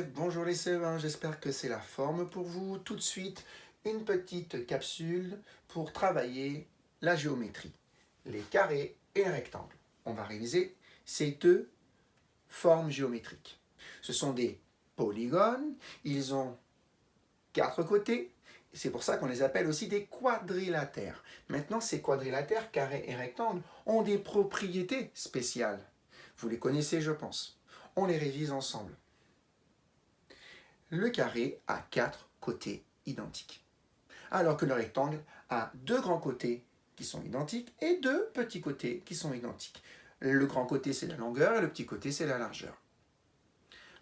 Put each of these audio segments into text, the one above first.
Bonjour les CE1, j'espère que c'est la forme pour vous. Tout de suite, une petite capsule pour travailler la géométrie, les carrés et les rectangles. On va réviser ces deux formes géométriques. Ce sont des polygones, ils ont 4 côtés, c'est pour ça qu'on les appelle aussi des quadrilatères. Maintenant, ces quadrilatères, carrés et rectangles, ont des propriétés spéciales. Vous les connaissez, je pense. On les révise ensemble. Le carré a 4 côtés identiques, alors que le rectangle a 2 grands côtés qui sont identiques et 2 petits côtés qui sont identiques. Le grand côté, c'est la longueur et le petit côté, c'est la largeur.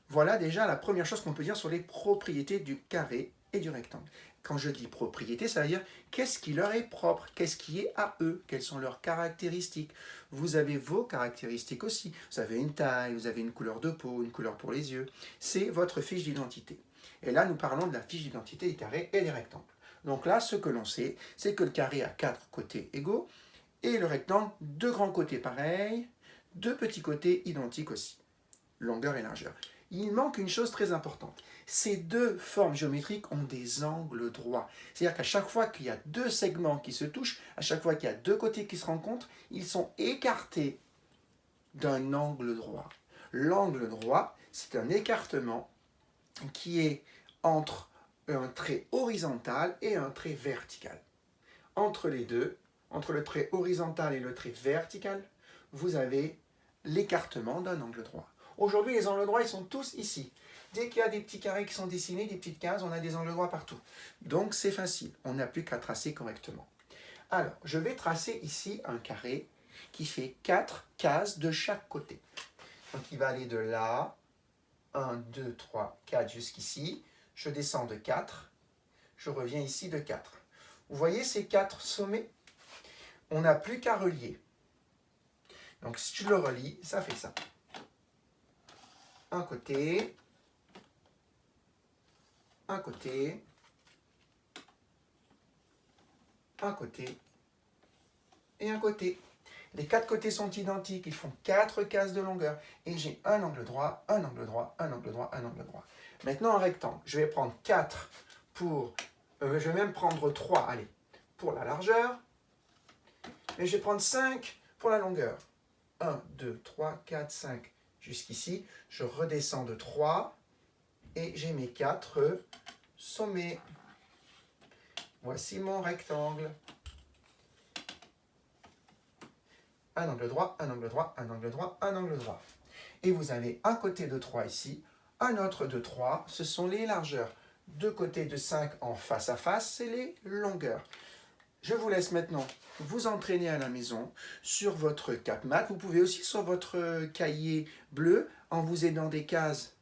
Voilà déjà la première chose qu'on peut dire sur les propriétés du carré et du rectangle. Quand je dis propriété, ça veut dire qu'est-ce qui leur est propre, qu'est-ce qui est à eux, quelles sont leurs caractéristiques. Vous avez vos caractéristiques aussi. Vous avez une taille, vous avez une couleur de peau, une couleur pour les yeux. C'est votre fiche d'identité. Et là, nous parlons de la fiche d'identité des carrés et des rectangles. Donc là, ce que l'on sait, c'est que le carré a 4 côtés égaux et le rectangle, 2 grands côtés pareils, 2 petits côtés identiques aussi, longueur et largeur. Il manque une chose très importante. Ces deux formes géométriques ont des angles droits. C'est-à-dire qu'à chaque fois qu'il y a 2 segments qui se touchent, à chaque fois qu'il y a 2 côtés qui se rencontrent, ils sont écartés d'un angle droit. L'angle droit, c'est un écartement qui est entre un trait horizontal et un trait vertical. Entre les deux, entre le trait horizontal et le trait vertical, vous avez l'écartement d'un angle droit. Aujourd'hui, les angles droits, ils sont tous ici. Dès qu'il y a des petits carrés qui sont dessinés, des petites cases, on a des angles droits partout. Donc, c'est facile. On n'a plus qu'à tracer correctement. Alors, je vais tracer ici un carré qui fait 4 cases de chaque côté. Donc, il va aller de là, 1, 2, 3, 4 jusqu'ici. Je descends de 4. Je reviens ici de 4. Vous voyez ces 4 sommets? On n'a plus qu'à relier. Donc, si je le relie, ça fait ça. Un côté, un côté, un côté et un côté. Les 4 côtés sont identiques, ils font 4 cases de longueur. Et j'ai un angle droit, un angle droit, un angle droit, un angle droit. Maintenant, un rectangle. Je vais prendre 4 pour... je vais même prendre 3, allez, pour la largeur. Et je vais prendre 5 pour la longueur. 1, 2, 3, 4, 5. Jusqu'ici, je redescends de 3 et j'ai mes 4 sommets. Voici mon rectangle. Un angle droit, un angle droit, un angle droit, un angle droit. Et vous avez un côté de 3 ici, un autre de 3, ce sont les largeurs. 2 côtés de 5 en face à face, c'est les longueurs. Je vous laisse maintenant vous entraîner à la maison sur votre CapMath. Vous pouvez aussi sur votre cahier bleu, en vous aidant des cases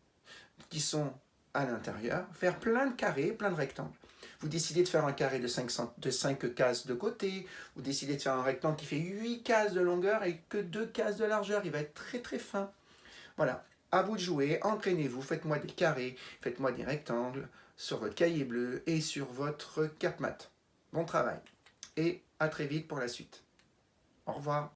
qui sont à l'intérieur, faire plein de carrés, plein de rectangles. Vous décidez de faire un carré de 5 cases de côté, vous décidez de faire un rectangle qui fait 8 cases de longueur et que 2 cases de largeur, il va être très très fin. Voilà, à vous de jouer, entraînez-vous, faites-moi des carrés, faites-moi des rectangles sur votre cahier bleu et sur votre CapMath. Bon travail et à très vite pour la suite. Au revoir.